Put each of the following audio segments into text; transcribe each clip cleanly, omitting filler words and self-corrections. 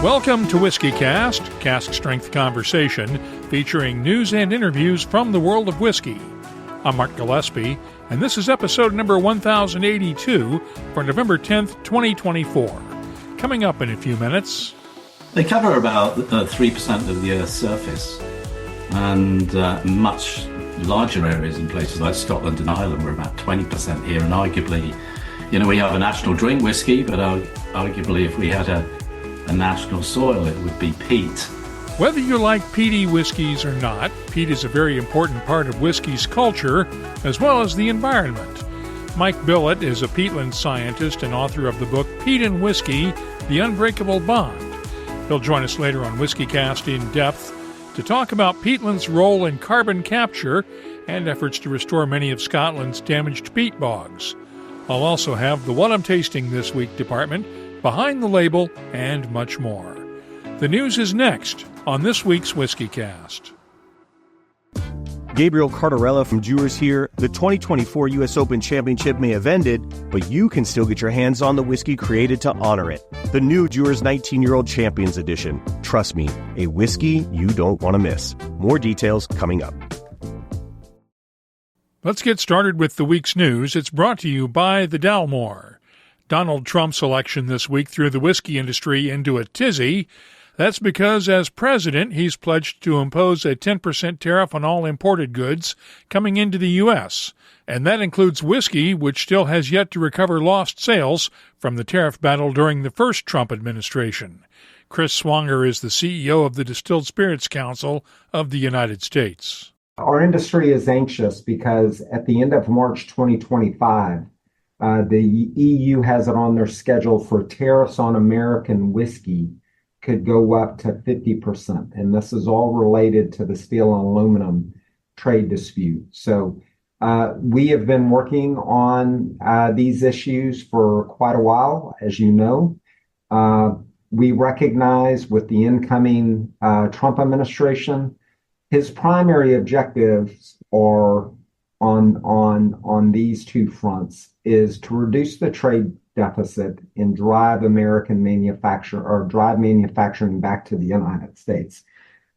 Welcome to WhiskyCast, cask strength conversation featuring news and interviews from the world of whiskey. I'm Mark Gillespie, and this is episode number 1082 for November 10th, 2024. Coming up in a few minutes. They cover about 3% of the Earth's surface, and much larger areas in places like Scotland and Ireland. We're about 20% here, and arguably, we have a national drink, whiskey, but arguably if we had a national soil, it would be peat. Whether you like peaty whiskeys or not, peat is a very important part of whiskey's culture, as well as the environment. Mike Billett is a peatland scientist and author of the book Peat and Whisky, The Unbreakable Bond. He'll join us later on WhiskyCast In-Depth to talk about peatland's role in carbon capture and efforts to restore many of Scotland's damaged peat bogs. I'll also have the What I'm Tasting This Week department, Behind the Label, and much more. The news is next on this week's WhiskyCast. Gabriel Cardarella from Jewers here. The 2024 U.S. Open Championship may have ended, but you can still get your hands on the whiskey created to honor it. The new Jewers 19-Year-Old Champions Edition. Trust me, a whiskey you don't want to miss. More details coming up. Let's get started with the week's news. It's brought to you by the Dalmore. Donald Trump's election this week threw the whiskey industry into a tizzy. That's because, as president, he's pledged to impose a 10% tariff on all imported goods coming into the U.S., and that includes whiskey, which still has yet to recover lost sales from the tariff battle during the first Trump administration. Chris Swanger is the CEO of the Distilled Spirits Council of the United States. Our industry is anxious because at the end of March 2025, the EU has it on their schedule for tariffs on American whiskey could go up to 50%. And this is all related to the steel and aluminum trade dispute. So we have been working on these issues for quite a while, as you know. We recognize with the incoming Trump administration, his primary objectives are on these two fronts is to reduce the trade deficit and drive manufacturing back to the United States.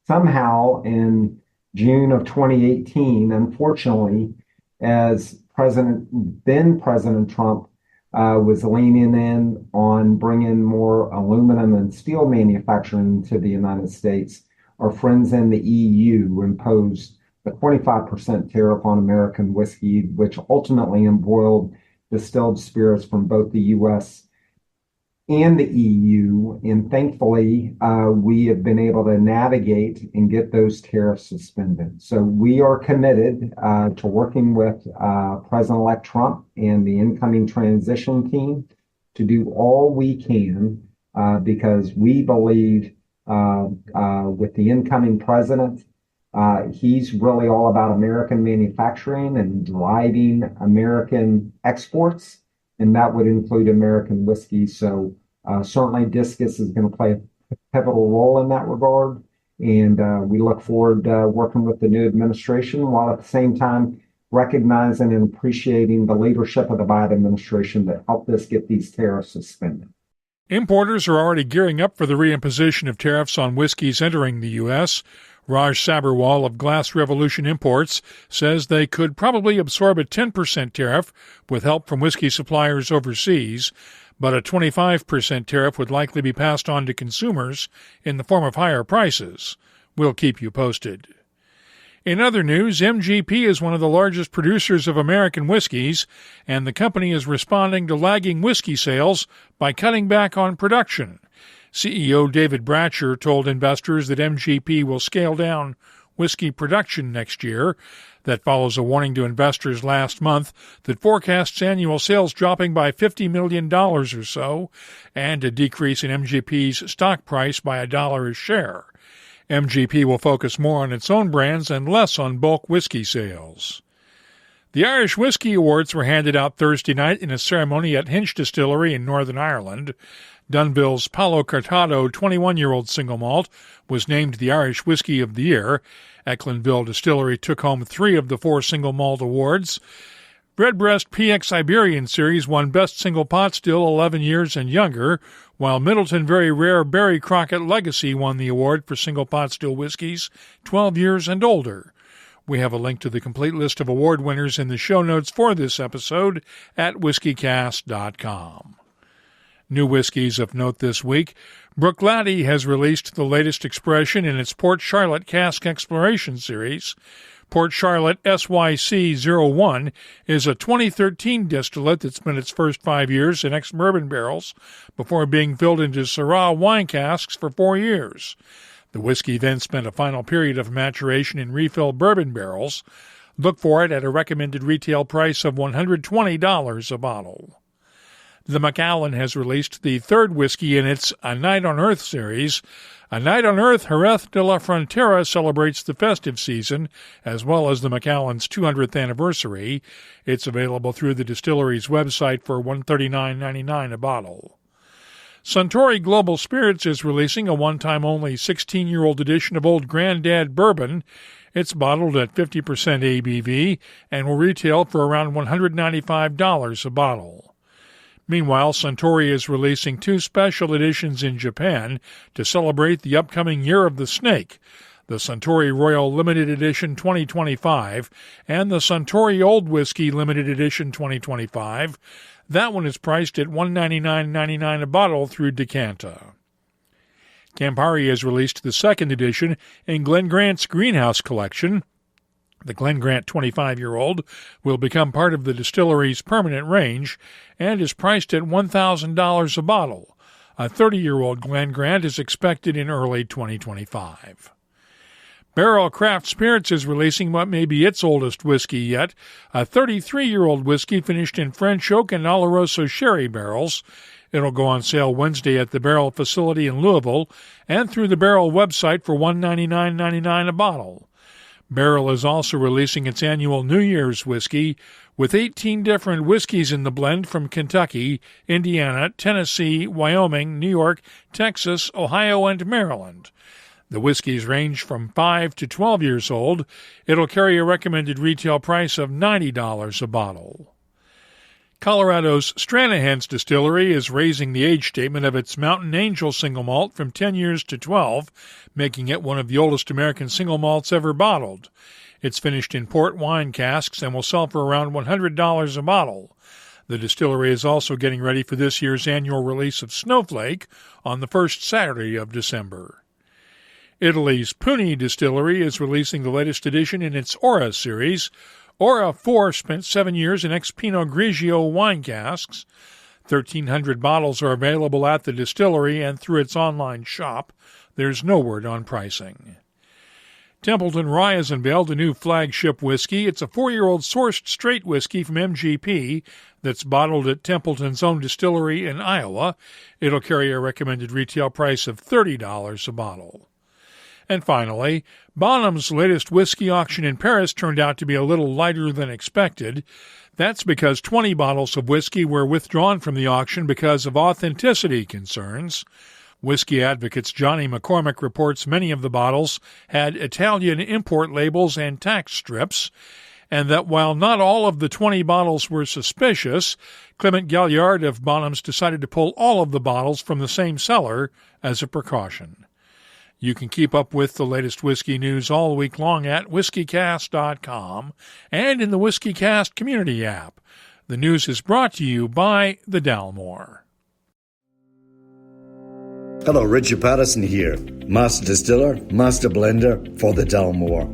Somehow in June of 2018, unfortunately, as then President Trump was leaning in on bringing more aluminum and steel manufacturing to the United States, our friends in the EU imposed a 25% tariff on American whiskey, which ultimately embroiled distilled spirits from both the U.S. and the EU. And thankfully, we have been able to navigate and get those tariffs suspended. So we are committed to working with President-elect Trump and the incoming transition team to do all we can because we believe with the incoming president, he's really all about American manufacturing and driving American exports, and that would include American whiskey. So certainly Discus is going to play a pivotal role in that regard, and we look forward to working with the new administration while at the same time recognizing and appreciating the leadership of the Biden administration that helped us get these tariffs suspended. Importers are already gearing up for the reimposition of tariffs on whiskeys entering the U.S. Raj Sabarwal of Glass Revolution Imports says they could probably absorb a 10% tariff with help from whiskey suppliers overseas, but a 25% tariff would likely be passed on to consumers in the form of higher prices. We'll keep you posted. In other news, MGP is one of the largest producers of American whiskeys, and the company is responding to lagging whiskey sales by cutting back on production. CEO David Bratcher told investors that MGP will scale down whiskey production next year. That follows a warning to investors last month that forecasts annual sales dropping by $50 million or so and a decrease in MGP's stock price by $1 a share. MGP will focus more on its own brands and less on bulk whiskey sales. The Irish Whiskey Awards were handed out Thursday night in a ceremony at Hinch Distillery in Northern Ireland. Dunville's Palo Cortado 21-year-old single malt was named the Irish Whiskey of the Year. Ecklandville Distillery took home 3 of the 4 single malt awards. Redbreast PX Iberian Series won Best Single Pot Still 11 years and younger, while Middleton Very Rare Barry Crockett Legacy won the award for single pot still whiskeys 12 years and older. We have a link to the complete list of award winners in the show notes for this episode at whiskycast.com. New whiskeys of note this week. Bruichladdich has released the latest expression in its Port Charlotte Cask Exploration Series. Port Charlotte SYC-01 is a 2013 distillate that spent its first 5 years in ex-bourbon barrels before being filled into Syrah wine casks for 4 years. The whiskey then spent a final period of maturation in refilled bourbon barrels. Look for it at a recommended retail price of $120 a bottle. The Macallan has released the third whiskey in its A Night on Earth series. A Night on Earth Jerez de la Frontera celebrates the festive season, as well as the Macallan's 200th anniversary. It's available through the distillery's website for $139.99 a bottle. Suntory Global Spirits is releasing a one-time-only 16-year-old edition of Old Grandad Bourbon. It's bottled at 50% ABV and will retail for around $195 a bottle. Meanwhile, Suntory is releasing 2 special editions in Japan to celebrate the upcoming Year of the Snake, the Suntory Royal Limited Edition 2025 and the Suntory Old Whiskey Limited Edition 2025. That one is priced at $199.99 a bottle through Decanta. Campari has released the second edition in Glen Grant's Greenhouse Collection. The Glen Grant 25-year-old will become part of the distillery's permanent range and is priced at $1,000 a bottle. A 30-year-old Glen Grant is expected in early 2025. Barrel Craft Spirits is releasing what may be its oldest whiskey yet, a 33-year-old whiskey finished in French oak and Oloroso sherry barrels. It'll go on sale Wednesday at the Barrel facility in Louisville and through the Barrel website for $199.99 a bottle. Barrel is also releasing its annual New Year's whiskey with 18 different whiskeys in the blend from Kentucky, Indiana, Tennessee, Wyoming, New York, Texas, Ohio, and Maryland. The whiskeys range from 5 to 12 years old. It'll carry a recommended retail price of $90 a bottle. Colorado's Stranahan's Distillery is raising the age statement of its Mountain Angel single malt from 10 years to 12, making it one of the oldest American single malts ever bottled. It's finished in port wine casks and will sell for around $100 a bottle. The distillery is also getting ready for this year's annual release of Snowflake on the first Saturday of December. Italy's Puni Distillery is releasing the latest edition in its Ora series. Ora 4 spent 7 years in ex-Pinot Grigio wine casks. 1,300 bottles are available at the distillery and through its online shop. There's no word on pricing. Templeton Rye has unveiled a new flagship whiskey. It's a 4-year-old sourced straight whiskey from MGP that's bottled at Templeton's own distillery in Iowa. It'll carry a recommended retail price of $30 a bottle. And finally, Bonham's latest whiskey auction in Paris turned out to be a little lighter than expected. That's because 20 bottles of whiskey were withdrawn from the auction because of authenticity concerns. Whiskey Advocate's Johnny McCormick reports many of the bottles had Italian import labels and tax strips, and that while not all of the 20 bottles were suspicious, Clement Galliard of Bonham's decided to pull all of the bottles from the same cellar as a precaution. You can keep up with the latest whiskey news all week long at whiskycast.com and in the WhiskyCast community app. The news is brought to you by the Dalmore. Hello, Richard Patterson here, Master Distiller, Master Blender for the Dalmore.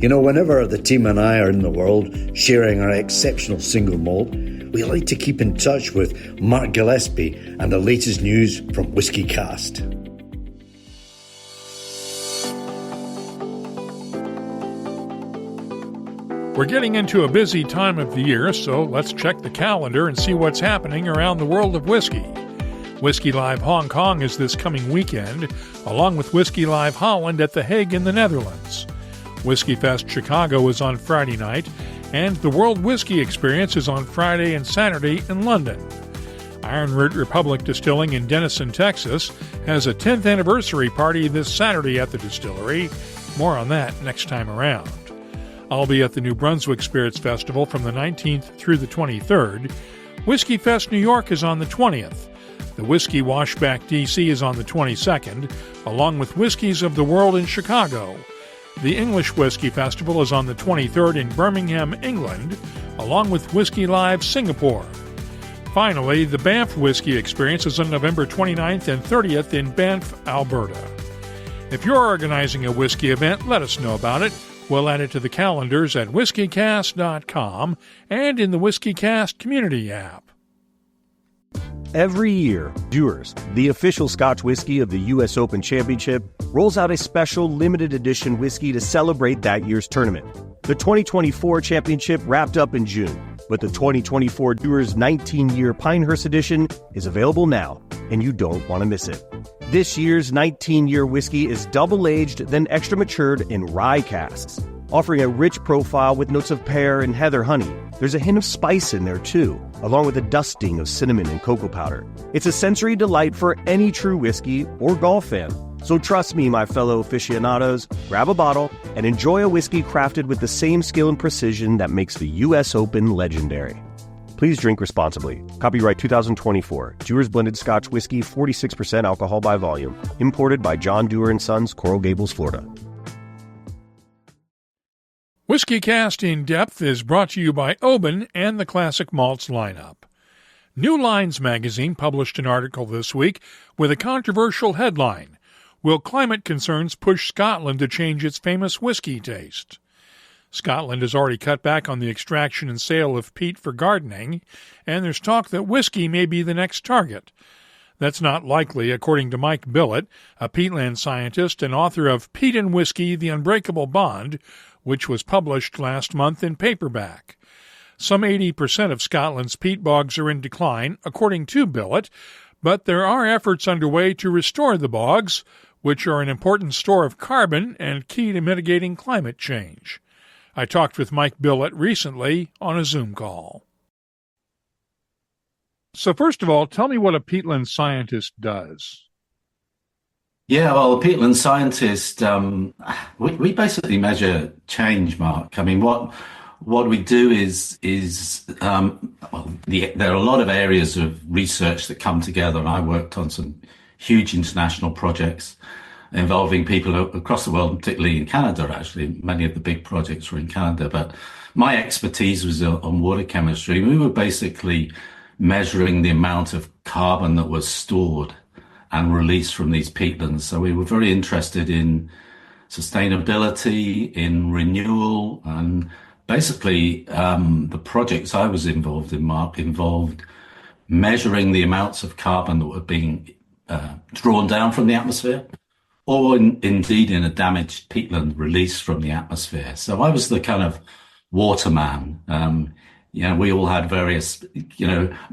You know, whenever the team and I are in the world sharing our exceptional single malt, we like to keep in touch with Mark Gillespie and the latest news from WhiskyCast. We're getting into a busy time of the year, so let's check the calendar and see what's happening around the world of whiskey. Whiskey Live Hong Kong is this coming weekend, along with Whiskey Live Holland at The Hague in the Netherlands. Whiskey Fest Chicago is on Friday night, and the World Whiskey Experience is on Friday and Saturday in London. Iron Root Republic Distilling in Denison, Texas, has a 10th anniversary party this Saturday at the distillery. More on that next time around. I'll be at the New Brunswick Spirits Festival from the 19th through the 23rd. Whiskey Fest New York is on the 20th. The Whiskey Washback DC is on the 22nd, along with Whiskeys of the World in Chicago. The English Whiskey Festival is on the 23rd in Birmingham, England, along with Whiskey Live Singapore. Finally, the Banff Whiskey Experience is on November 29th and 30th in Banff, Alberta. If you're organizing a whiskey event, let us know about it. We'll add it to the calendars at whiskycast.com and in the WhiskyCast community app. Every year, Dewar's, the official Scotch whiskey of the U.S. Open Championship, rolls out a special limited edition whiskey to celebrate that year's tournament. The 2024 championship wrapped up in June, but the 2024 Dewar's 19-year Pinehurst edition is available now, and you don't want to miss it. This year's 19-year whiskey is double-aged, then extra-matured in rye casks, offering a rich profile with notes of pear and heather honey. There's a hint of spice in there, too, along with a dusting of cinnamon and cocoa powder. It's a sensory delight for any true whiskey or golf fan. So trust me, my fellow aficionados, grab a bottle and enjoy a whiskey crafted with the same skill and precision that makes the U.S. Open legendary. Please drink responsibly. Copyright 2024. Dewar's Blended Scotch Whiskey, 46% alcohol by volume. Imported by John Dewar & Sons, Coral Gables, Florida. WhiskyCast In-Depth is brought to you by Oban and the Classic Malts lineup. New Lines magazine published an article this week with a controversial headline: Will climate concerns push Scotland to change its famous whiskey taste? Scotland has already cut back on the extraction and sale of peat for gardening, and there's talk that whiskey may be the next target. That's not likely, according to Mike Billett, a peatland scientist and author of Peat and Whisky, The Unbreakable Bond, which was published last month in paperback. Some 80% of Scotland's peat bogs are in decline, according to Billett, but there are efforts underway to restore the bogs, which are an important store of carbon and key to mitigating climate change. I talked with Mike Billett recently on a Zoom call. So first of all, tell me what a peatland scientist does. Yeah, well, a peatland scientist, we basically measure change, Mark. I mean, what we do is there are a lot of areas of research that come together, and I worked on some huge international projects involving people across the world, particularly in Canada, actually. Many of the big projects were in Canada, but my expertise was on water chemistry. We were basically measuring the amount of carbon that was stored and released from these peatlands. So we were very interested in sustainability, in renewal, and basically the projects I was involved in, Mark, involved measuring the amounts of carbon that were being drawn down from the atmosphere, or indeed in a damaged peatland released from the atmosphere. So I was the kind of waterman. We all had various,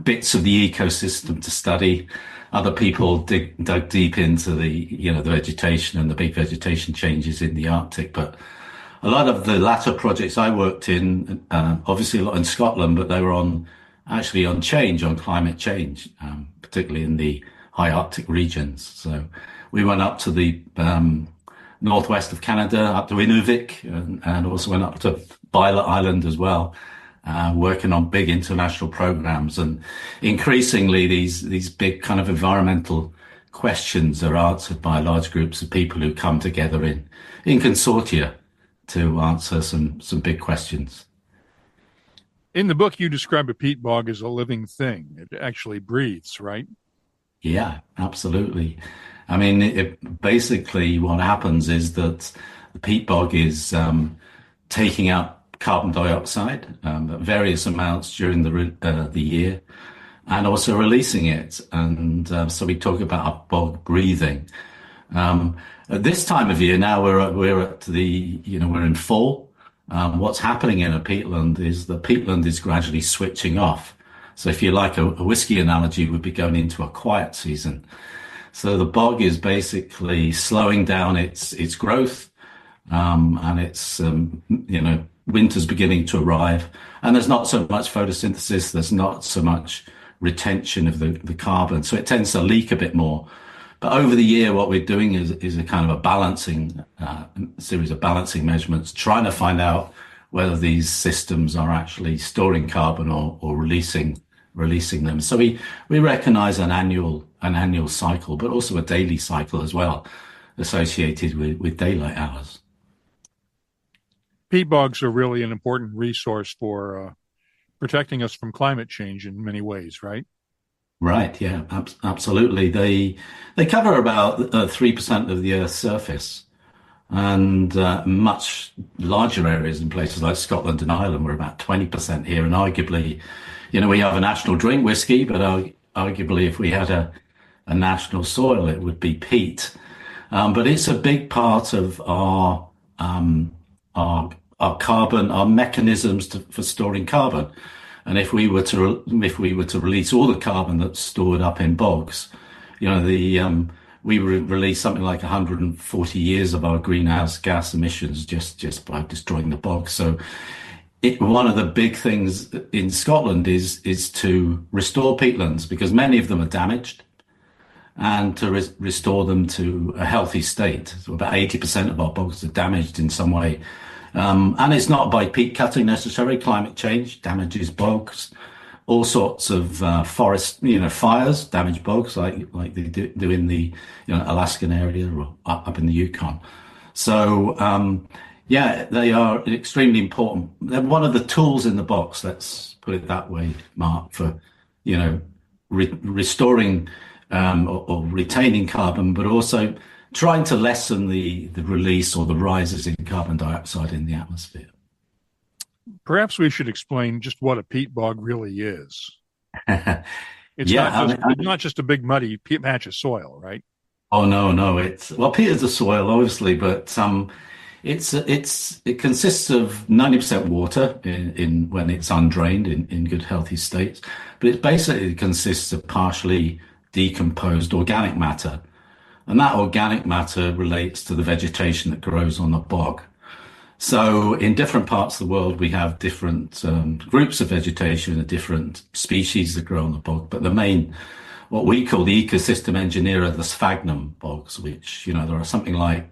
bits of the ecosystem to study. Other people dug deep into the vegetation and the big vegetation changes in the Arctic. But a lot of the latter projects I worked in, obviously a lot in Scotland, but they were on climate change, particularly in the high Arctic regions. So we went up to the northwest of Canada, up to Inuvik, and also went up to Bylot Island as well, working on big international programs. And increasingly, these big kind of environmental questions are answered by large groups of people who come together in consortia to answer some big questions. In the book, you describe a peat bog as a living thing. It actually breathes, right? Yeah, absolutely. I mean, basically what happens is that the peat bog is taking out carbon dioxide at various amounts during the year, and also releasing it. And so we talk about bog breathing. At this time of year now, we're in fall. What's happening in a peatland is the peatland is gradually switching off. So if you like, a whiskey analogy would be going into a quiet season. So the bog is basically slowing down its growth, and it's winter's beginning to arrive, and there's not so much photosynthesis, there's not so much retention of the carbon, so it tends to leak a bit more. But over the year, what we're doing is a kind of a balancing series of balancing measurements, trying to find out whether these systems are actually storing carbon or releasing releasing them. So we recognize an annual cycle, but also a daily cycle as well, associated with daylight hours. Peat bogs are really an important resource for protecting us from climate change in many ways, right? Right. Yeah. Absolutely. They cover about 3% of the Earth's surface, and much larger areas in places like Scotland and Ireland. We're about 20% here, and arguably, we have a national drink whiskey, but arguably, if we had a national soil, it would be peat. But it's a big part of our carbon, our mechanisms for storing carbon. And if we were to release all the carbon that's stored up in bogs, we would release something like 140 years of our greenhouse gas emissions just by destroying the bogs. So one of the big things in Scotland is to restore peatlands, because many of them are damaged, and to restore them to a healthy state. So about 80% of our bogs are damaged in some way. And it's not by peat cutting necessarily. Climate change damages bogs. All sorts of forest, fires damage bogs, like they do in the Alaskan area or up in the Yukon. So they are extremely important. They're one of the tools in the box. Let's put it that way, Mark, for restoring or retaining carbon, but also trying to lessen the release or the rises in carbon dioxide in the atmosphere. Perhaps we should explain just what a peat bog really is. It's not just a big muddy patch of soil, right? Oh no! Peat is a soil, obviously, but it consists of 90% water in when it's undrained in good healthy states, but it basically consists of partially decomposed organic matter. And that organic matter relates to the vegetation that grows on the bog. So in different parts of the world, we have different groups of vegetation and different species that grow on the bog. But the main, what we call the ecosystem engineer, are the sphagnum bogs, which, there are something like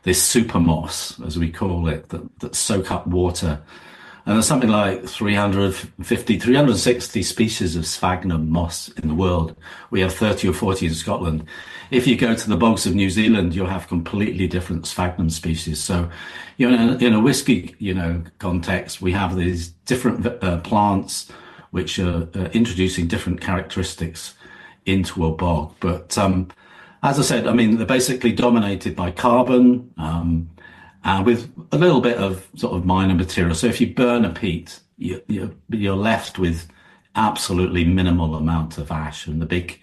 this super moss, as we call it, that soak up water. And there's something like 360 species of sphagnum moss in the world. We have 30 or 40 in Scotland. If you go to the bogs of New Zealand, you'll have completely different sphagnum species. So, in a whiskey, context, we have these different plants which are introducing different characteristics into a bog. But as I said, they're basically dominated by carbon, with a little bit of sort of minor material. So if you burn a peat, you're left with absolutely minimal amount of ash, and the big,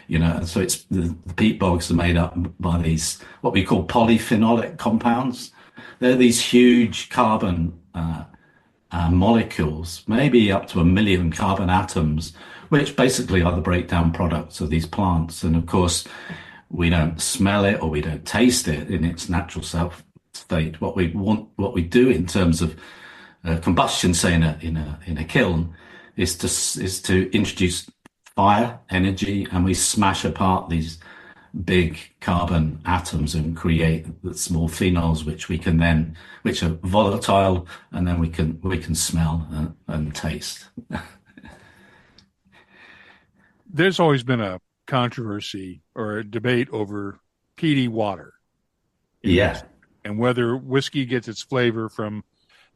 so it's the peat bogs are made up by these what we call polyphenolic compounds. They're these huge carbon molecules, maybe up to 1 million carbon atoms, which basically are the breakdown products of these plants. And of course, we don't smell it or we don't taste it in its natural self state. What we do in terms of combustion, say in a kiln, is to introduce fire energy, and we smash apart these big carbon atoms and create the small phenols, which are volatile, and then we can smell and taste. There's always been a controversy or a debate over peaty water. Yeah. And whether whiskey gets its flavor from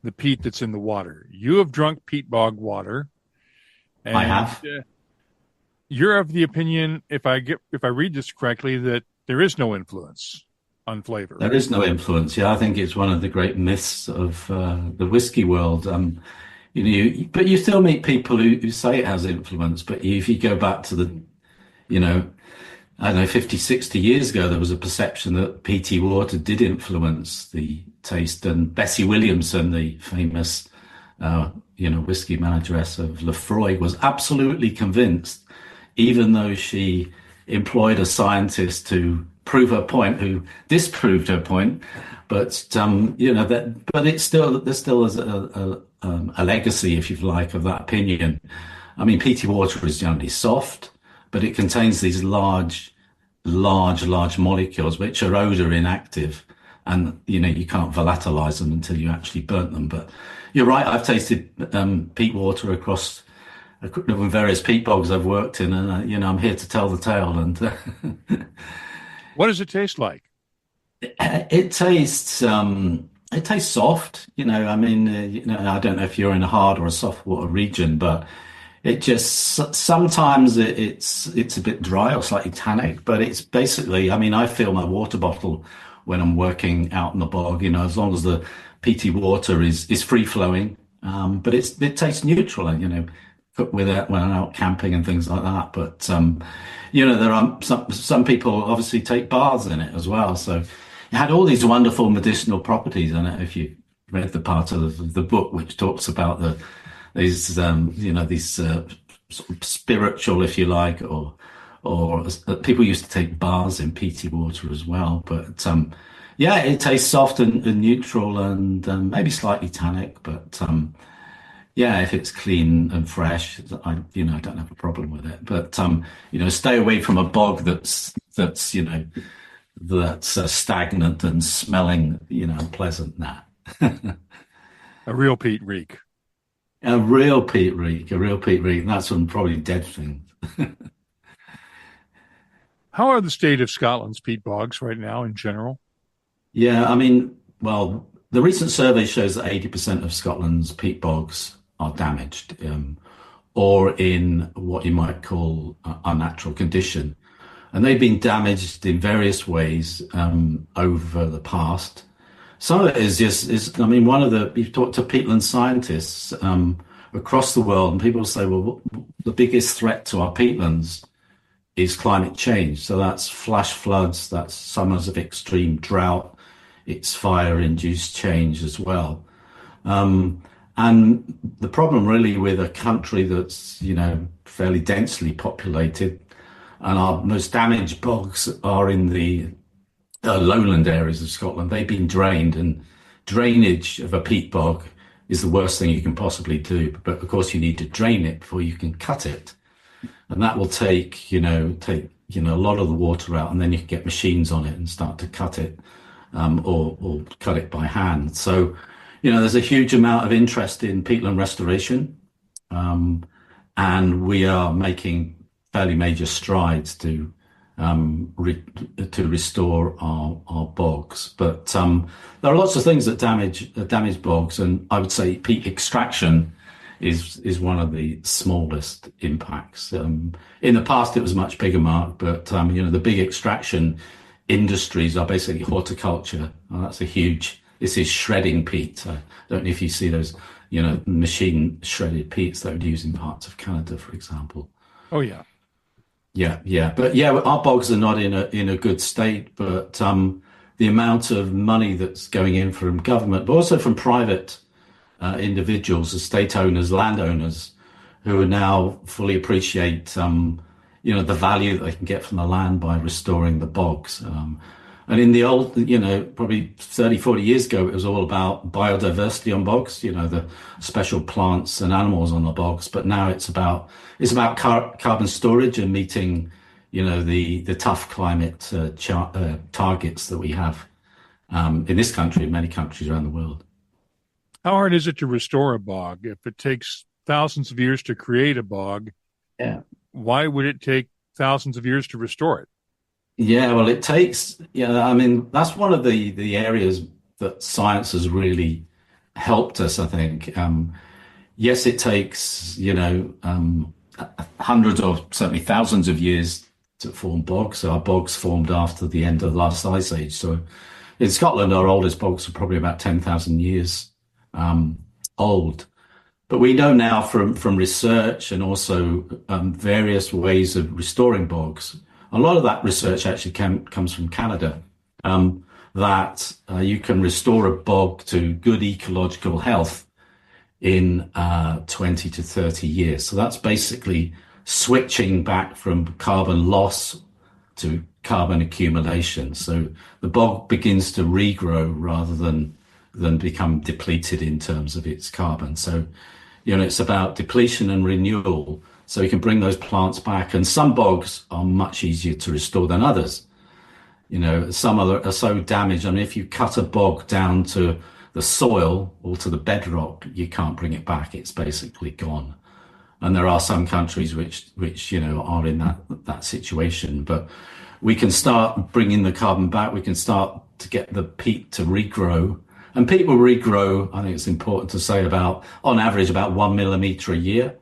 the peat that's in the water. You have drunk peat bog water. And I have. You're of the opinion, if I read this correctly, that there is no influence on flavor. There is no influence. Yeah, I think it's one of the great myths of the whiskey world. But you still meet people who say it has influence. But if you go back to the, I don't know, 50, 60 years ago, there was a perception that peaty water did influence the taste. And Bessie Williamson, the famous, whiskey manageress of Lefroy, was absolutely convinced, even though she employed a scientist to prove her point, who disproved her point. But, but there's still a legacy, if you like, of that opinion. Peaty water is generally soft, but it contains these large molecules which are odor inactive, and you can't volatilize them until you actually burnt them. But you're right, I've tasted peat water across the various peat bogs I've worked in, and I'm here to tell the tale. And What does it taste like? it tastes soft. I mean, I don't know if you're in a hard or a soft water region, but it just sometimes it's a bit dry or slightly tannic. But it's basically, I mean, I fill my water bottle when I'm working out in the bog. As long as the peaty water is free flowing, but it tastes neutral, and cook with it when I'm out camping and things like that. But there are some people obviously take baths in it as well. So it had all these wonderful medicinal properties in it. If you read the part of the book which talks about these sort of spiritual, if you like, or people used to take baths in peaty water as well. But yeah, it tastes soft and neutral, and maybe slightly tannic, but yeah, if it's clean and fresh, I don't have a problem with it. But stay away from a bog that's stagnant and smelling, unpleasant. Nah. A real peat reek. A real peat reek. That's one probably dead thing. How are the state of Scotland's peat bogs right now in general? Yeah, I mean, well, the recent survey shows that 80% of Scotland's peat bogs are damaged, or in what you might call unnatural condition. And they've been damaged in various ways over the past. Some of it you've talked to peatland scientists across the world, and people say, well, the biggest threat to our peatlands is climate change. So that's flash floods, that's summers of extreme drought, it's fire-induced change as well. And the problem really with a country that's, fairly densely populated, and our most damaged bogs are in the lowland areas of Scotland. They've been drained, and drainage of a peat bog is the worst thing you can possibly do. But of course, you need to drain it before you can cut it. And that will take a lot of the water out, and then you can get machines on it and start to cut it, or cut it by hand. So, there's a huge amount of interest in peatland restoration, and we are making fairly major strides to restore our bogs. But there are lots of things that damage bogs, and I would say peat extraction is one of the smallest impacts. In the past, it was a much bigger mark, but the big extraction industries are basically horticulture. That's a huge. This is shredding peat. I don't know if you see those, machine shredded peats that would use in parts of Canada, for example. Oh yeah. Yeah. But yeah, our bogs are not in a good state, but the amount of money that's going in from government, but also from private individuals, estate owners, landowners, who now fully appreciate, the value that they can get from the land by restoring the bogs. And in the old, probably 30, 40 years ago, it was all about biodiversity on bogs, the special plants and animals on the bogs. But now it's about carbon storage and meeting, the tough climate targets that we have in this country and many countries around the world. How hard is it to restore a bog? If it takes thousands of years to create a bog, why would it take thousands of years to restore it? Yeah, well, it takes, that's one of the areas that science has really helped us, I think. Yes, it takes, hundreds or certainly thousands of years to form bogs. So our bogs formed after the end of the last ice age. So in Scotland, our oldest bogs are probably about 10,000 years old. But we know now from research and also various ways of restoring bogs. A lot of that research actually comes from Canada, that you can restore a bog to good ecological health in 20 to 30 years. So that's basically switching back from carbon loss to carbon accumulation. So the bog begins to regrow rather than become depleted in terms of its carbon. So, it's about depletion and renewal. So you can bring those plants back, and some bogs are much easier to restore than others. Some are so damaged. I mean, if you cut a bog down to the soil or to the bedrock, you can't bring it back. It's basically gone. And there are some countries which are in that situation. But we can start bringing the carbon back. We can start to get the peat to regrow. And peat will regrow, I think it's important to say, on average, about 1 millimeter a year.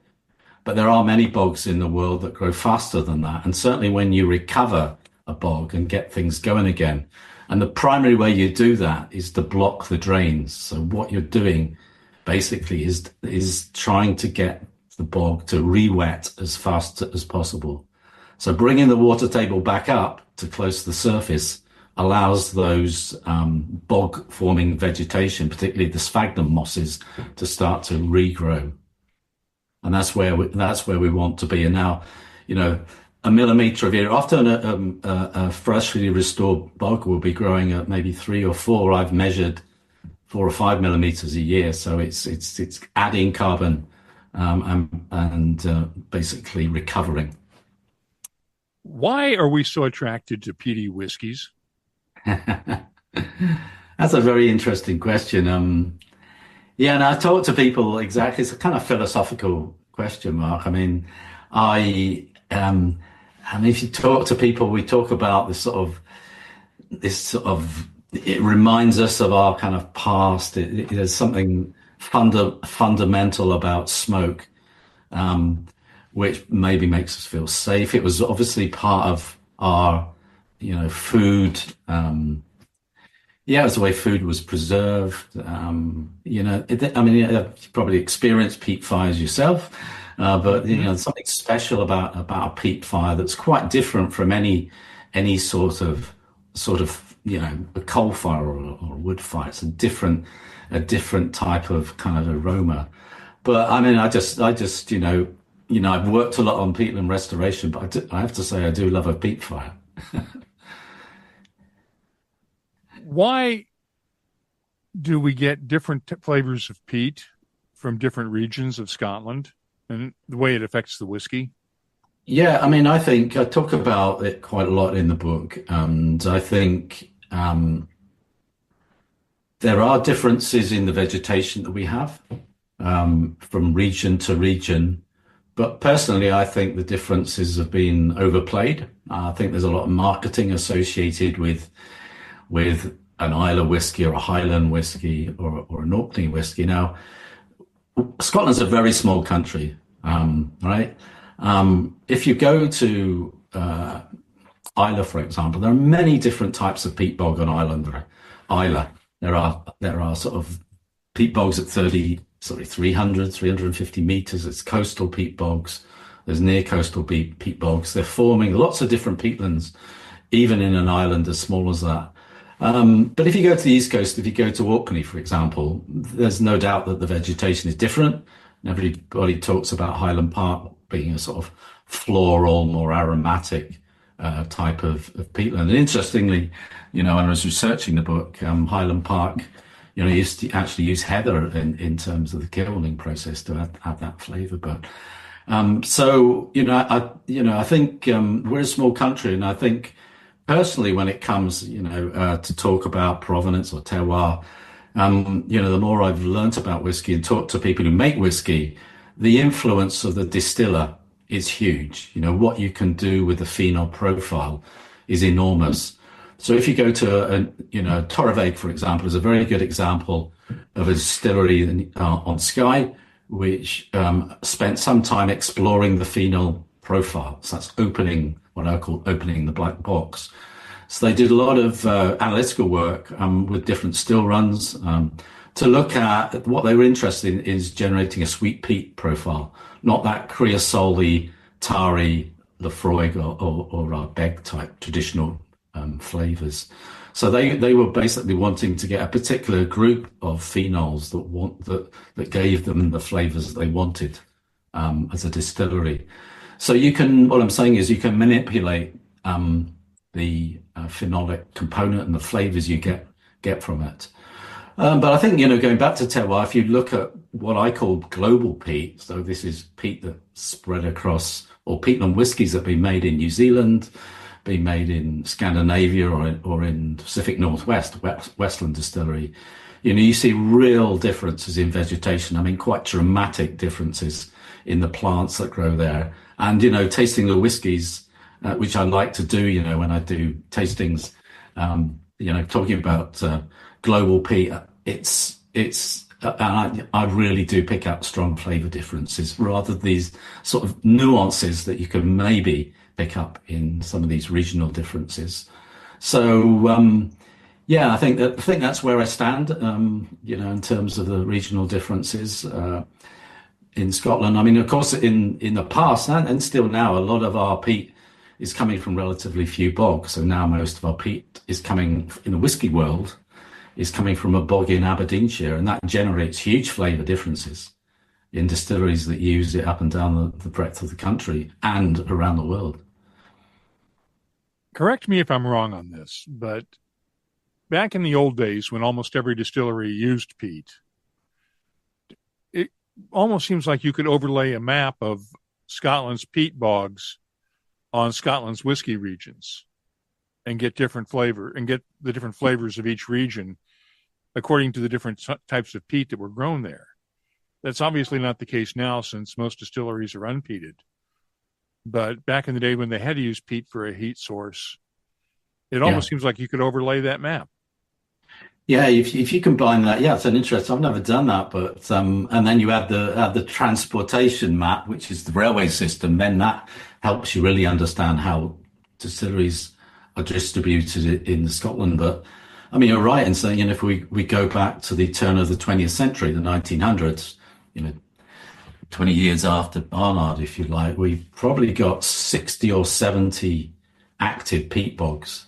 But there are many bogs in the world that grow faster than that. And certainly when you recover a bog and get things going again, and the primary way you do that is to block the drains. So what you're doing basically is trying to get the bog to re-wet as fast as possible. So bringing the water table back up to close to the surface allows those bog-forming vegetation, particularly the sphagnum mosses, to start to regrow. And that's where we want to be. And now, a millimetre of year. Often a freshly restored bog will be growing at maybe 3 or 4. I've measured 4 or 5 millimetres a year. So it's adding carbon and basically recovering. Why are we so attracted to peaty whiskies? That's a very interesting question. And I talk to people exactly. It's a kind of philosophical question, Mark. I mean, if you talk to people, we talk about this sort of. It reminds us of our kind of past. There's something fundamental about smoke, which maybe makes us feel safe. It was obviously part of our, food. It was the way food was preserved. You've probably experienced peat fires yourself, but something special about a peat fire that's quite different from any sort of a coal fire or a wood fire. It's a different type of kind of aroma. But I mean, I just I've worked a lot on peatland restoration, but I have to say I do love a peat fire. Why do we get different flavors of peat from different regions of Scotland and the way it affects the whiskey? Yeah, I mean, I think I talk about it quite a lot in the book, and I think there are differences in the vegetation that we have from region to region. But personally, I think the differences have been overplayed. I think there's a lot of marketing associated with an Islay whiskey or a Highland whiskey or an Orkney whiskey. Now, Scotland's a very small country, right? If you go to Islay, for example, there are many different types of peat bog on Islay. There are sort of peat bogs at 300, 350 meters. It's coastal peat bogs. There's near coastal peat bogs. They're forming lots of different peatlands, even in an island as small as that. But if you go to the East Coast, if you go to Orkney, for example, there's no doubt that the vegetation is different. Everybody talks about Highland Park being a sort of floral, more aromatic type of peatland. And interestingly, when I was researching the book, Highland Park, used to actually use heather in terms of the kilning process to add that flavour. But I think we're a small country, and I think personally, when it comes, to talk about provenance or terroir, the more I've learnt about whiskey and talked to people who make whiskey, the influence of the distiller is huge. What you can do with the phenol profile is enormous. So if you go to Torreveg, for example, is a very good example of a distillery on Skye, which spent some time exploring the phenol profile. So that's what I call opening the black box. So they did a lot of analytical work with different still runs to look at what they were interested in is generating a sweet peat profile, not that creosole, tarry, Lefroy or Beg type traditional flavors. So they were basically wanting to get a particular group of phenols that gave them the flavors that they wanted as a distillery. So what I'm saying is you can manipulate the phenolic component and the flavors you get from it. But I think, going back to terroir, if you look at what I call global peat, so this is peat that's spread across, or peatland whiskies that have been made in New Zealand, been made in Scandinavia or in Pacific Northwest, Westland Distillery, you see real differences in vegetation. I mean, quite dramatic differences in the plants that grow there. And, tasting the whiskies, which I like to do, when I do tastings, talking about global peat, I really do pick up strong flavor differences rather than these sort of nuances that you can maybe pick up in some of these regional differences. So, I think that's where I stand, in terms of the regional differences in Scotland. I mean, of course, in the past and still now, a lot of our peat is coming from relatively few bogs. So now most of our peat is coming in the whiskey world is coming from a bog in Aberdeenshire, and that generates huge flavour differences in distilleries that use it up and down the breadth of the country and around the world. Correct me if I'm wrong on this, but back in the old days when almost every distillery used peat, it almost seems like you could overlay a map of Scotland's peat bogs on Scotland's whiskey regions and get different flavor and get the different flavors of each region according to the different types of peat that were grown there. That's obviously not the case now since most distilleries are unpeated. But back in the day when they had to use peat for a heat source, it almost seems like you could overlay that map. Yeah, if you combine that, it's an interest. I've never done that, but and then you add the transportation map, which is the railway system. Then that helps you really understand how distilleries are distributed in Scotland. But I mean, you're right in saying, if we go back to the turn of the 20th century, the 1900s, 20 years after Barnard, if you like, we've probably got 60 or 70 active peat bogs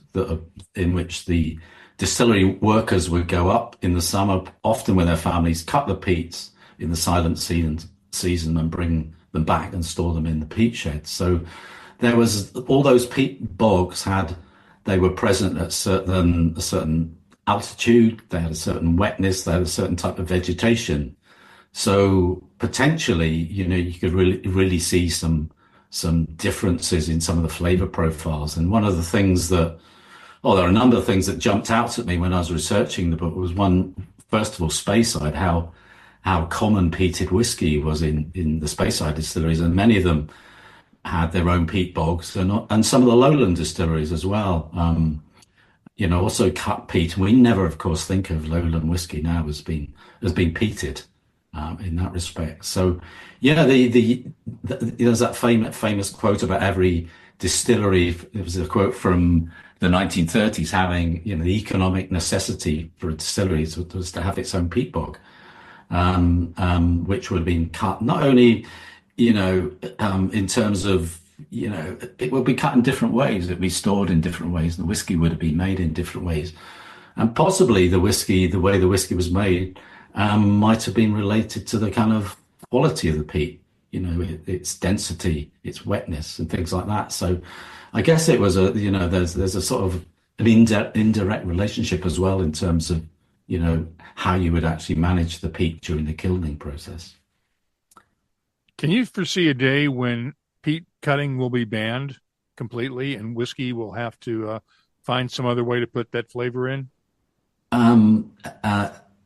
in which the distillery workers would go up in the summer, often with their families, cut the peats in the silent season and bring them back and store them in the peat sheds. So there was all those peat bogs they were present at a certain altitude, they had a certain wetness, they had a certain type of vegetation. So potentially, you could really see some differences in some of the flavor profiles. And one of the things there are a number of things that jumped out at me when I was researching the book. Was one, first of all, Speyside, how common peated whiskey was in the Speyside distilleries, and many of them had their own peat bogs, and some of the lowland distilleries as well. Also cut peat. And we never, of course, think of lowland whiskey now as being peated in that respect. So, there's that famous quote about every distillery. It was a quote from the 1930s having, the economic necessity for a distillery was to have its own peat bog, which would have been cut not only, in terms of, it would be cut in different ways. It would be stored in different ways. The whiskey would have been made in different ways. And possibly the way the whiskey was made, might have been related to the kind of quality of the peat, its density, its wetness and things like that. So I guess it was there's a sort of an indirect relationship as well in terms of, how you would actually manage the peat during the kilning process. Can you foresee a day when peat cutting will be banned completely and whiskey will have to find some other way to put that flavor in?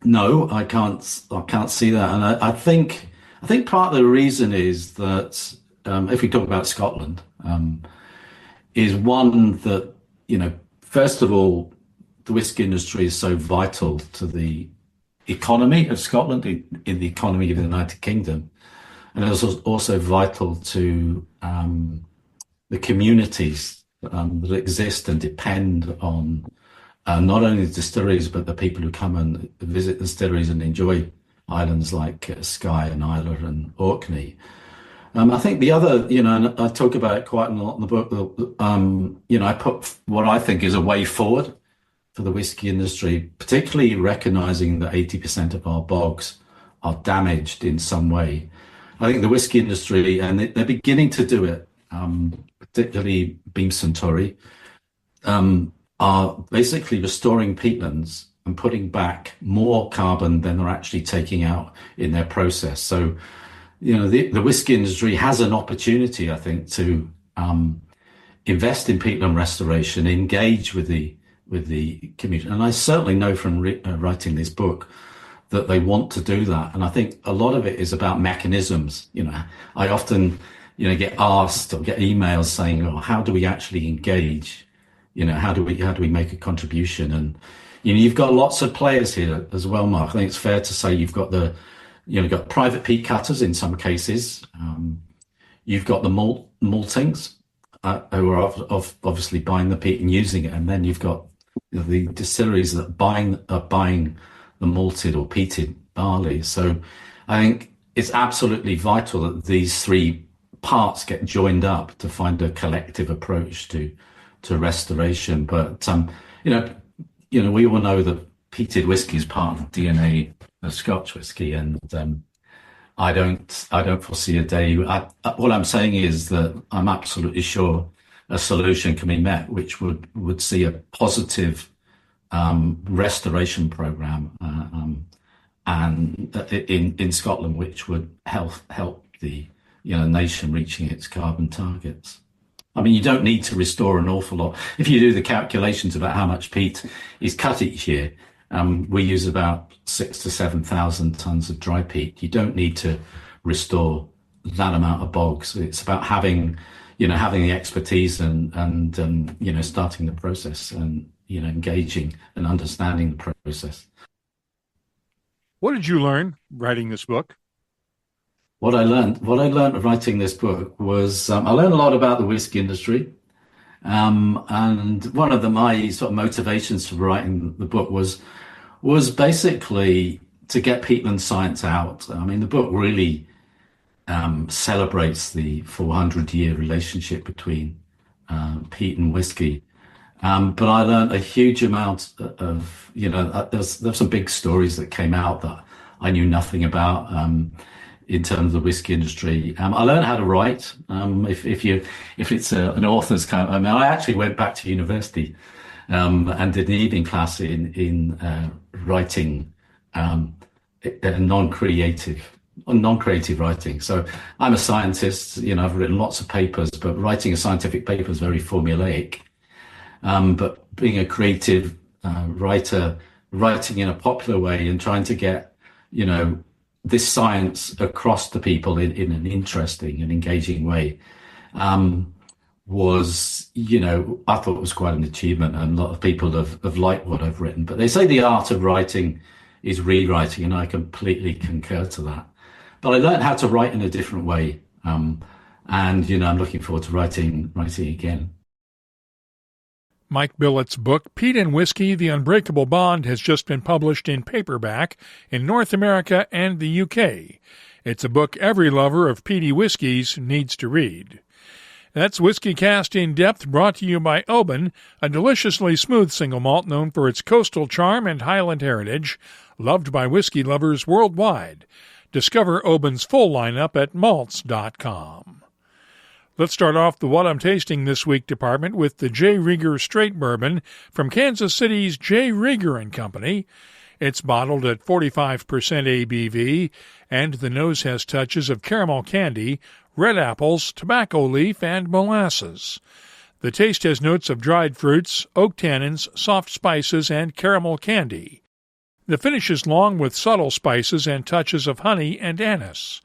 No, I can't see that. And I think part of the reason is that, if we talk about Scotland, is one that, first of all, the whiskey industry is so vital to the economy of Scotland, in the economy of the United Kingdom. And it's also vital to the communities that exist and depend on not only the distilleries, but the people who come and visit the distilleries and enjoy islands like Skye and Islay and Orkney. I think the other, and I talk about it quite a lot in the book, I put what I think is a way forward for the whiskey industry, particularly recognizing that 80% of our bogs are damaged in some way. I think the whiskey industry, and they're beginning to do it, particularly Beam Suntory, are basically restoring peatlands and putting back more carbon than they're actually taking out in their process. So, the whiskey industry has an opportunity, I think, to invest in peatland restoration, engage with the the community. And I certainly know from writing this book that they want to do that. And I think a lot of it is about mechanisms. I often, get asked or get emails saying, "Oh, how do we actually engage? How do we make a contribution?" And you've got lots of players here as well, Mark. I think it's fair to say you've got got private peat cutters in some cases. You've got the maltings who are obviously buying the peat and using it, and then you've got the distilleries that are buying the malted or peated barley. So I think it's absolutely vital that these three parts get joined up to find a collective approach to restoration. But we all know that peated whiskey is part of the DNA of Scotch whiskey, and I don't foresee a day. What I'm saying is that I'm absolutely sure a solution can be met, which would see a positive restoration program and in Scotland, which would help the nation reaching its carbon targets. I mean, you don't need to restore an awful lot. If you do the calculations about how much peat is cut each year, we use about 6,000 to 7,000 tons of dry peat. You don't need to restore that amount of bogs. It's about having the expertise and starting the process and engaging and understanding the process. What did you learn writing this book? What I learned writing this book was I learned a lot about the whiskey industry. And one of my sort of motivations for writing the book was basically to get peatland science out. I mean, the book really celebrates the 400-year relationship between peat and whiskey. But I learned a huge amount of, there's some big stories that came out that I knew nothing about in terms of the whiskey industry. I learned how to write. If it's an author's kind of, I actually went back to university and did an evening class in writing, non-creative writing. So I'm a scientist. I've written lots of papers, but writing a scientific paper is very formulaic. But being a creative writer, writing in a popular way and trying to get, this science across to people in an interesting and engaging way was, I thought it was quite an achievement, and a lot of people have liked what I've written. But they say the art of writing is rewriting, and I completely concur to that. But I learned how to write in a different way, and I'm looking forward to writing again. Mike Billett's book, Peat and Whisky, The Unbreakable Bond, has just been published in paperback in North America and the UK. It's a book every lover of peaty whiskies needs to read. That's WhiskyCast In-Depth, brought to you by Oban, a deliciously smooth single malt known for its coastal charm and Highland heritage, loved by whiskey lovers worldwide. Discover Oban's full lineup at malts.com. Let's start off the What I'm Tasting This Week department with the J. Rieger Straight Bourbon from Kansas City's J. Rieger & Company. It's bottled at 45% ABV, and the nose has touches of caramel candy, red apples, tobacco leaf, and molasses. The taste has notes of dried fruits, oak tannins, soft spices, and caramel candy. The finish is long with subtle spices and touches of honey and anise.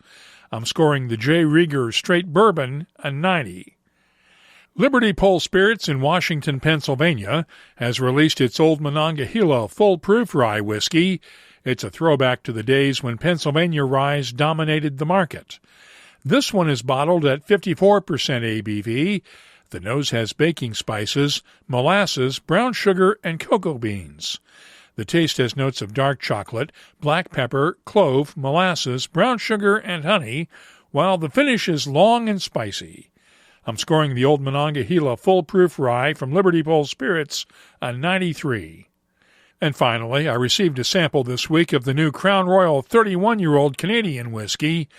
I'm scoring the J. Rieger Straight Bourbon a 90. Liberty Pole Spirits in Washington, Pennsylvania, has released its Old Monongahela Full Proof Rye Whiskey. It's a throwback to the days when Pennsylvania ryes dominated the market. This one is bottled at 54% ABV. The nose has baking spices, molasses, brown sugar, and cocoa beans. The taste has notes of dark chocolate, black pepper, clove, molasses, brown sugar, and honey, while the finish is long and spicy. I'm scoring the Old Monongahela Full Proof Rye from Liberty Pole Spirits a 93. And finally, I received a sample this week of the new Crown Royal 31-year-old Canadian whiskey.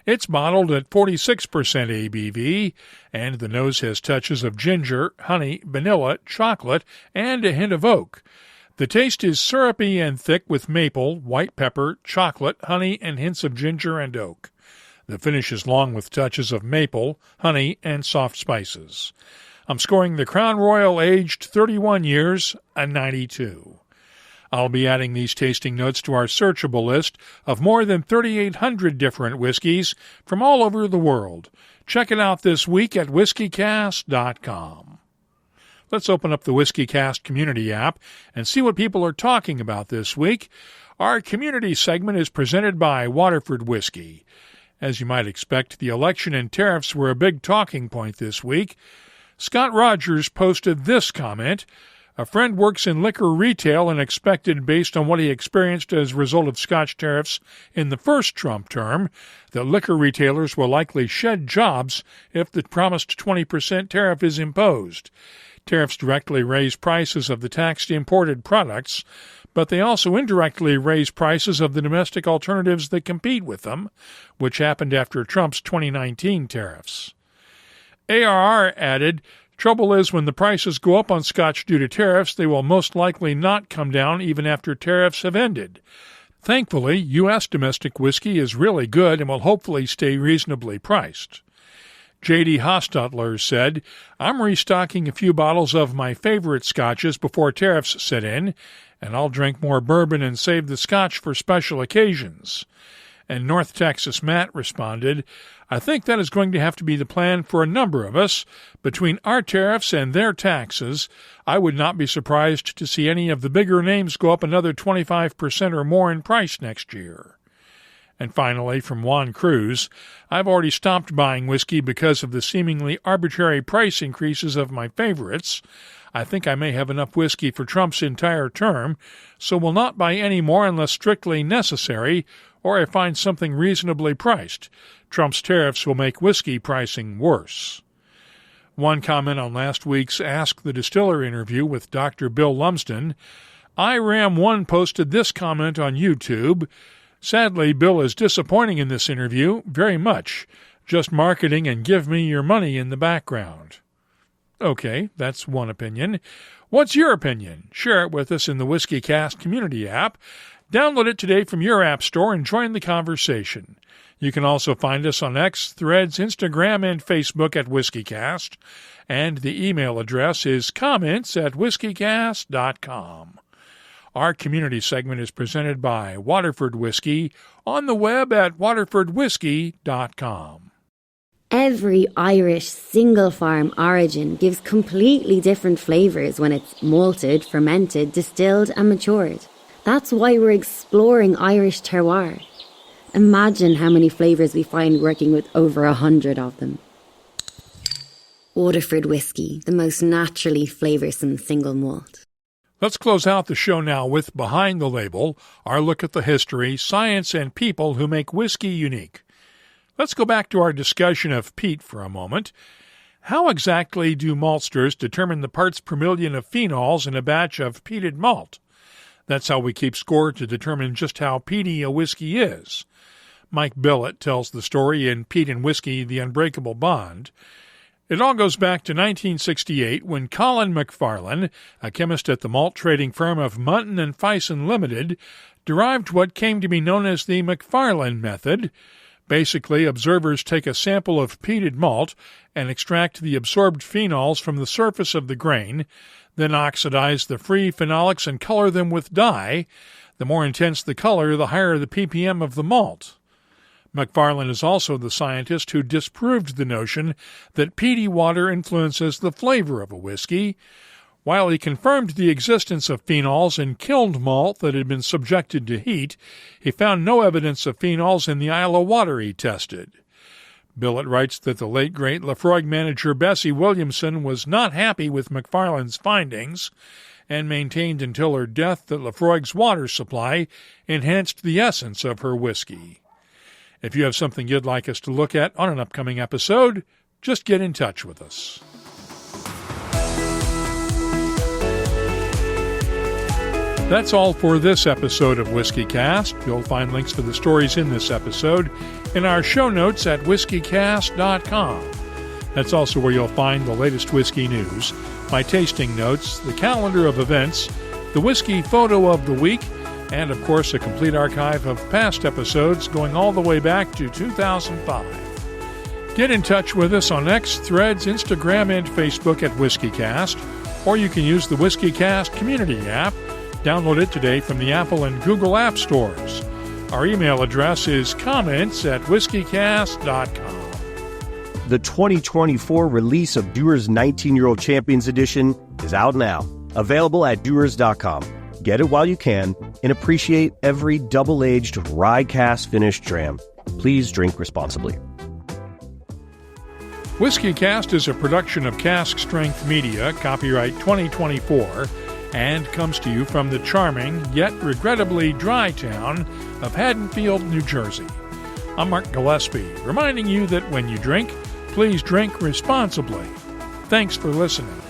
It's bottled at 46% ABV, and the nose has touches of ginger, honey, vanilla, chocolate, and a hint of oak. The taste is syrupy and thick with maple, white pepper, chocolate, honey, and hints of ginger and oak. The finish is long with touches of maple, honey, and soft spices. I'm scoring the Crown Royal aged 31 years, a 92. I'll be adding these tasting notes to our searchable list of more than 3,800 different whiskeys from all over the world. Check it out this week at WhiskyCast.com. Let's open up the WhiskyCast community app and see what people are talking about this week. Our community segment is presented by Waterford Whiskey. As you might expect, the election and tariffs were a big talking point this week. Scott Rogers posted this comment. A friend works in liquor retail and expected, based on what he experienced as a result of Scotch tariffs in the first Trump term, that liquor retailers will likely shed jobs if the promised 20% tariff is imposed. Tariffs directly raise prices of the taxed imported products, but they also indirectly raise prices of the domestic alternatives that compete with them, which happened after Trump's 2019 tariffs. ARR added, trouble is when the prices go up on Scotch due to tariffs, they will most likely not come down even after tariffs have ended. Thankfully, U.S. domestic whiskey is really good and will hopefully stay reasonably priced. J.D. Hostetler said, I'm restocking a few bottles of my favorite scotches before tariffs set in, and I'll drink more bourbon and save the scotch for special occasions. And North Texas Matt responded, I think that is going to have to be the plan for a number of us. Between our tariffs and their taxes, I would not be surprised to see any of the bigger names go up another 25% or more in price next year. And finally, from Juan Cruz, I've already stopped buying whiskey because of the seemingly arbitrary price increases of my favorites. I think I may have enough whiskey for Trump's entire term, so will not buy any more unless strictly necessary, or I find something reasonably priced. Trump's tariffs will make whiskey pricing worse. One comment on last week's Ask the Distiller interview with Dr. Bill Lumsden. IRAM1 posted this comment on YouTube. Sadly, Bill is disappointing in this interview, very much. Just marketing and give me your money in the background. Okay, that's one opinion. What's your opinion? Share it with us in the WhiskyCast community app. Download it today from your app store and join the conversation. You can also find us on X, Threads, Instagram, and Facebook at WhiskyCast, and the email address is comments@whiskycast.com. Our community segment is presented by Waterford Whiskey on the web at waterfordwhiskey.com. Every Irish single-farm origin gives completely different flavours when it's malted, fermented, distilled and matured. That's why we're exploring Irish terroir. Imagine how many flavours we find working with over 100 of them. Waterford Whiskey, the most naturally flavoursome single malt. Let's close out the show now with Behind the Label, our look at the history, science, and people who make whiskey unique. Let's go back to our discussion of peat for a moment. How exactly do maltsters determine the parts per million of phenols in a batch of peated malt? That's how we keep score to determine just how peaty a whiskey is. Mike Billett tells the story in Peat and Whisky, The Unbreakable Bond. It all goes back to 1968 when Colin McFarlane, a chemist at the malt trading firm of Munton and Fison Limited, derived what came to be known as the McFarlane method. Basically, observers take a sample of peated malt and extract the absorbed phenols from the surface of the grain, then oxidize the free phenolics and color them with dye. The more intense the color, the higher the ppm of the malt. McFarlane is also the scientist who disproved the notion that peaty water influences the flavor of a whiskey. While he confirmed the existence of phenols in kilned malt that had been subjected to heat, he found no evidence of phenols in the Isle of water he tested. Billett writes that the late great Lafroig manager Bessie Williamson was not happy with McFarlane's findings and maintained until her death that Lafroig's water supply enhanced the essence of her whiskey. If you have something you'd like us to look at on an upcoming episode, just get in touch with us. That's all for this episode of WhiskyCast. You'll find links for the stories in this episode in our show notes at whiskycast.com. That's also where you'll find the latest whiskey news, my tasting notes, the calendar of events, the whiskey photo of the week, and, of course, a complete archive of past episodes going all the way back to 2005. Get in touch with us on X, Threads, Instagram, and Facebook at WhiskyCast, or you can use the WhiskyCast Community app. Download it today from the Apple and Google App Stores. Our email address is comments@whiskycast.com. The 2024 release of Dewar's 19-Year-Old Champions Edition is out now, available at Dewar's.com. Get it while you can and appreciate every double-aged rye cask finished dram. Please drink responsibly. WhiskyCast is a production of Cask Strength Media, copyright 2024, and comes to you from the charming, yet regrettably dry town of Haddonfield, New Jersey. I'm Mark Gillespie, reminding you that when you drink, please drink responsibly. Thanks for listening.